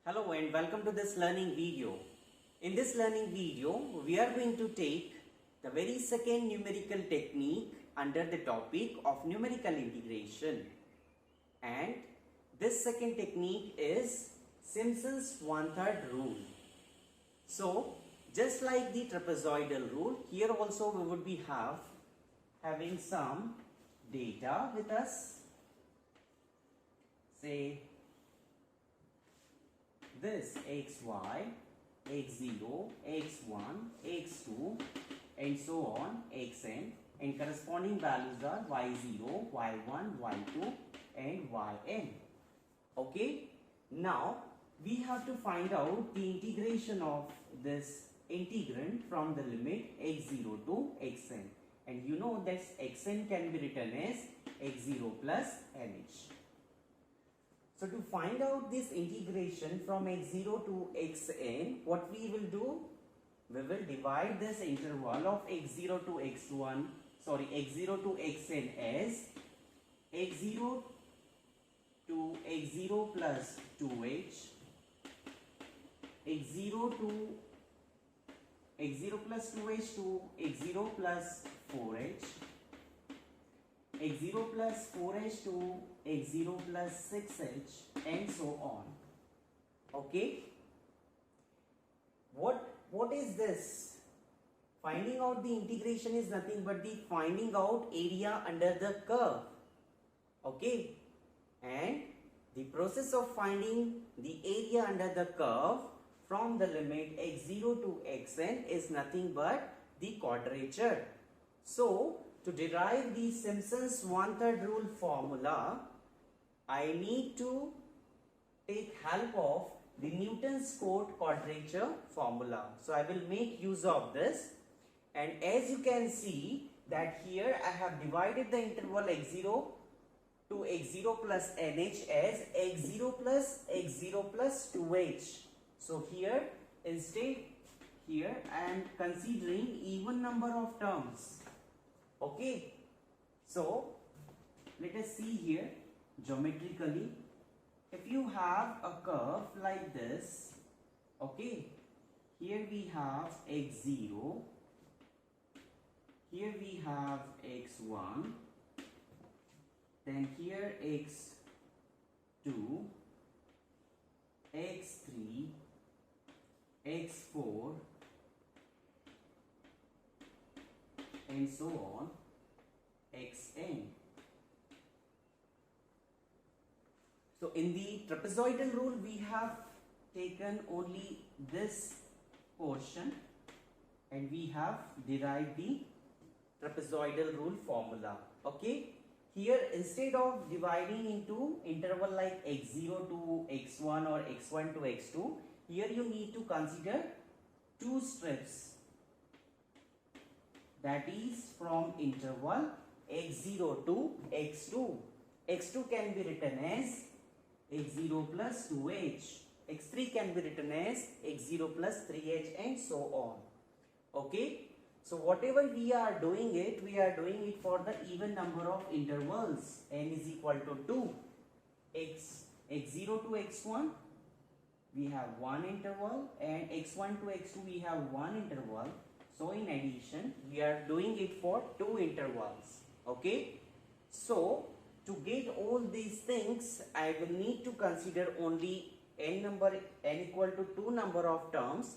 Hello and welcome to this learning video. In this learning video, we are going to take the very second numerical technique under the topic of numerical integration. And this second technique is Simpson's 1/3 rule. So, just like the trapezoidal rule, here also we would be having some data with us. Say this xy, x0, x1, x2 and so on xn, and corresponding values are y0, y1, y2 and yn. Okay, now we have to find out the integration of this integrand from the limit x0 to xn, and you know that xn can be written as x0 plus nh. So to find out this integration from x0 to xn, what we will do? We will divide this interval of x0 to xn as x0 to x0 plus 2h, x0 plus 2h to x0 plus 4h, x0 plus 4h to x0 plus 6h and so on. Okay, what is this? Finding out the integration is nothing but the finding out area under the curve. Okay, and the process of finding the area under the curve from the limit x0 to xn is nothing but the quadrature. So to derive the Simpson's 1/3 rule formula, I need to take help of the Newton's code quadrature formula. So I will make use of this, and as you can see that here I have divided the interval x0 to x0 plus nh as x0 plus 2h. So here I am considering even number of terms. Okay, so let us see here geometrically. If you have a curve like this, okay, here we have x0, here we have x1, then here x2, x3, x4 and so on xn. So in the trapezoidal rule we have taken only this portion and we have derived the trapezoidal rule formula. Okay, here instead of dividing into interval like x0 to x1 or x1 to x2, here you need to consider two strips, that is from interval x0 to x2. x2 can be written as x0 plus 2h, x3 can be written as x0 plus 3h and so on. Okay, so whatever we are doing it for the even number of intervals. N is equal to 2. x0 to x1 we have one interval, and x1 to x2 we have one interval. So in addition, we are doing it for two intervals. Okay, so to get all these things, I will need to consider only n equal to 2 number of terms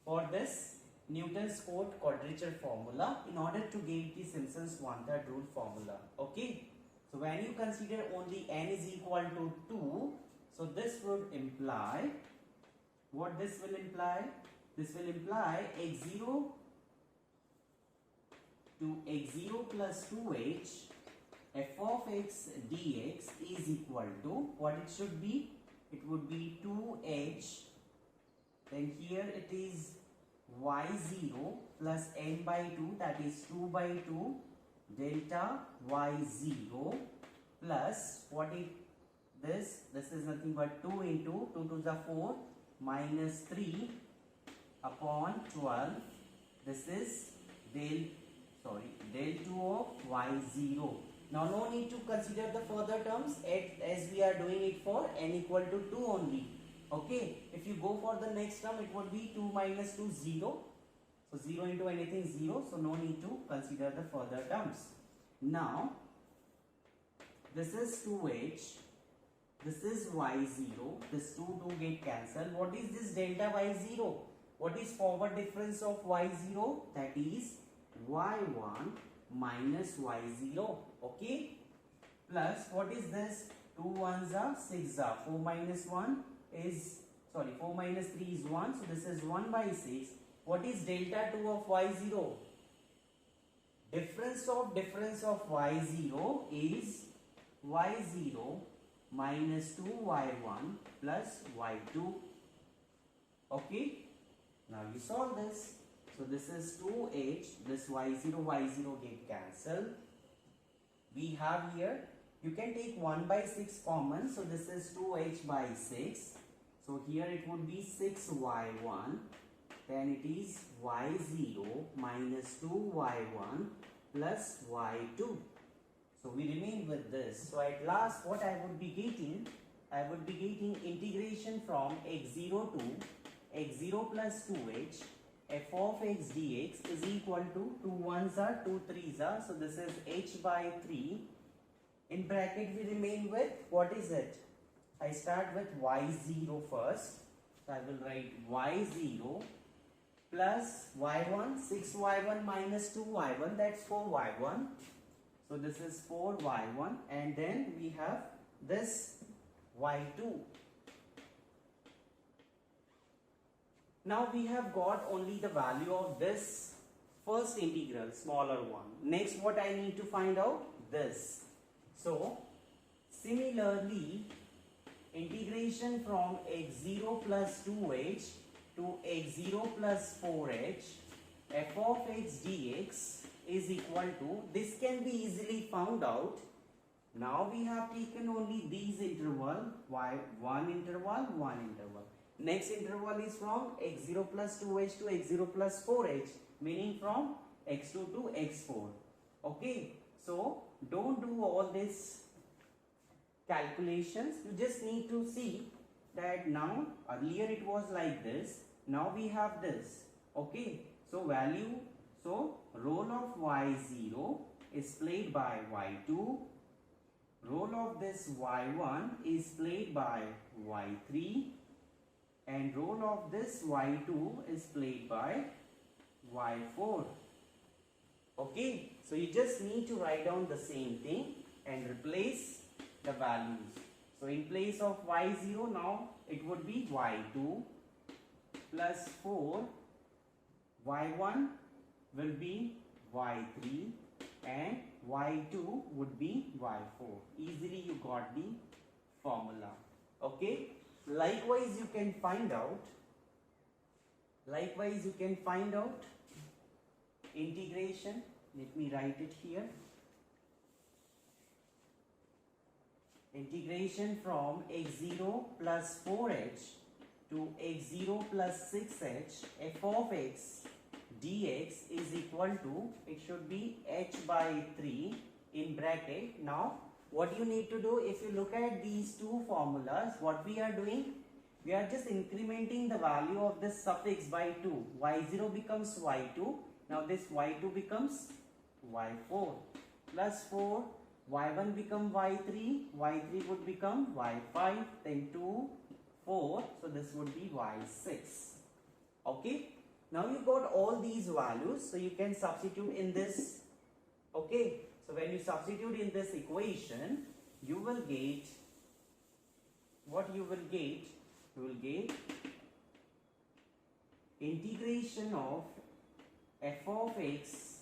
for this Newton's code quadrature formula in order to get the Simpson's 1/3 rule formula. Okay, so when you consider only n is equal to 2, so this would imply, what this will imply? This will imply x0 to x0 plus 2h f of x dx is equal to, what it should be? It would be 2h, then here it is y0 plus n by 2, that is 2 by 2 delta y0 plus, what is this? This is nothing but 2 into 2 to the 4 minus 3 upon 12. This is del 2 of y0 Now no need to consider the further terms as we are doing it for n equal to 2 only. Okay, if you go for the next term, it would be 2 minus 2, 0. So 0 into anything 0, so no need to consider the further terms. Now this is 2h, this is y0, this 2 get cancelled. What is this delta y0? What is forward difference of y0? That is y1 minus y0. Okay, plus what is this? 2 ones are 6 are 4 minus 1 is 4 minus 3 is 1, so this is 1 by 6. What is delta 2 of y0? Difference of y0 is y0 minus 2y1 plus y2. Okay, now you solve this. So this is 2h, this y0 get cancelled. We have here, you can take 1 by 6 common, so this is 2h by 6. So here it would be 6y1, then it is y0 minus 2y1 plus y2. So we remain with this. So at last what I would be getting integration from x0 to x0 plus 2h f of x dx is equal to 2 ones are 2 threes are, so this is h by 3. In bracket we remain with, what is it? I start with y0 first. So I will write y0 plus y1, 6y1 minus 2y1, that's 4y1. So this is 4y1, and then we have this y2. Now we have got only the value of this first integral, smaller one. Next what I need to find out? This. So similarly, integration from x0 plus 2h to x0 plus 4h f of x dx is equal to, this can be easily found out. Now we have taken only these interval, one interval. Next interval is from x0 plus 2h to x0 plus 4h, meaning from x2 to x4. Okay, so don't do all these calculations. You just need to see that now, earlier it was like this, now we have this. Okay, so role of y0 is played by y2, role of this y1 is played by y3, and role of this y2 is played by y4. Okay, so you just need to write down the same thing and replace the values. So in place of y0 now it would be y2 plus 4, y1 will be y3 and y2 would be y4. Easily you got the formula. Okay, likewise you can find out integration. Let me write it here. Integration from x0 plus 4h to x0 plus 6h f of x dx is equal to, it should be h by 3 in bracket. Now what you need to do, if you look at these two formulas, what we are doing, we are just incrementing the value of this suffix by 2. y0 becomes y2. Now this y2 becomes y4 plus 4, y1 become y3, y3 would become y5, then 2, 4, so this would be y6. Okay, now you got all these values, so you can substitute in this. Okay, so when you substitute in this equation, you will get, what you will get? You will get integration of f of x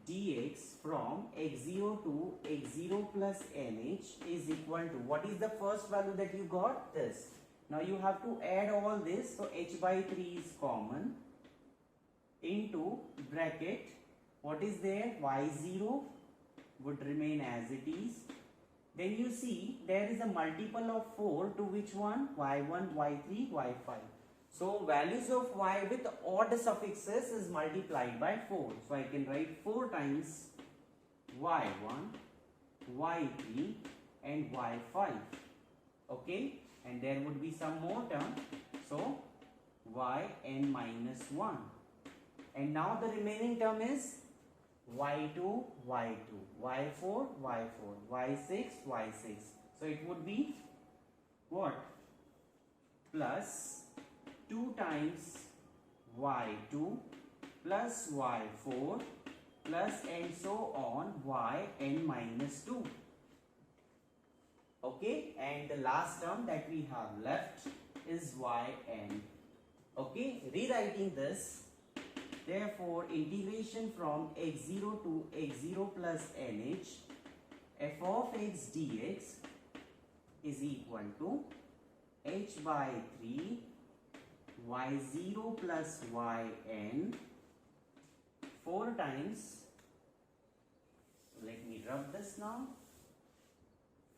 dx from x0 to x0 plus nh is equal to, what is the first value that you got? This. Now you have to add all this, so h by 3 is common, into bracket, what is there? y0 would remain as it is. Then you see there is a multiple of 4 to which one? y1, y3, y5. So values of y with odd suffixes is multiplied by 4. So I can write 4 times y1 y3 and y5. Okay, and there would be some more term, so yn minus 1. And now the remaining term is y2, y2, y4, y4, y6, y6. So it would be what? Plus 2 times y2 plus y4 plus and so on yn minus 2. Okay, and the last term that we have left is yn. Okay, rewriting this, therefore integration from x0 to x0 plus nh f of x dx is equal to h by 3 y0 plus yn 4 times, let me rub this now,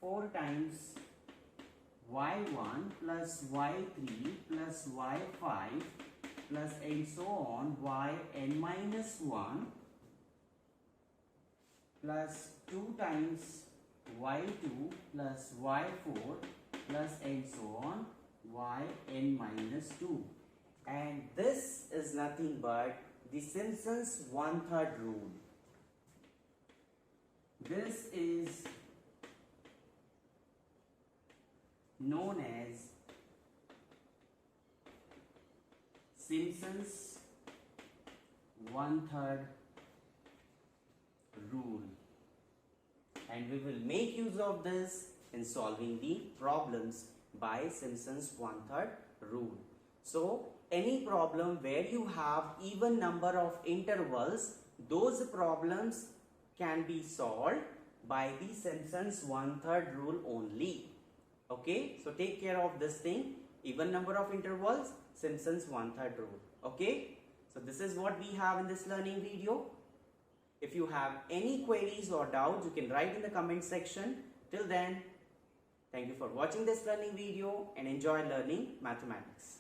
4 times y1 plus y3 plus y5 plus and so on yn minus 1 plus 2 times y2 plus y4 plus and so on yn minus 2. And this is nothing but the Simpson's 1/3 rule. This is known as Simpson's 1/3 rule, and we will make use of this in solving the problems by Simpson's 1/3 rule. So any problem where you have even number of intervals, those problems can be solved by the Simpson's 1/3 rule only. Okay, so take care of this thing, even number of intervals, Simpson's 1/3 rule. Okay, so this is what we have in this learning video. If you have any queries or doubts, you can write in the comment section. Till then, thank you for watching this learning video and enjoy learning mathematics.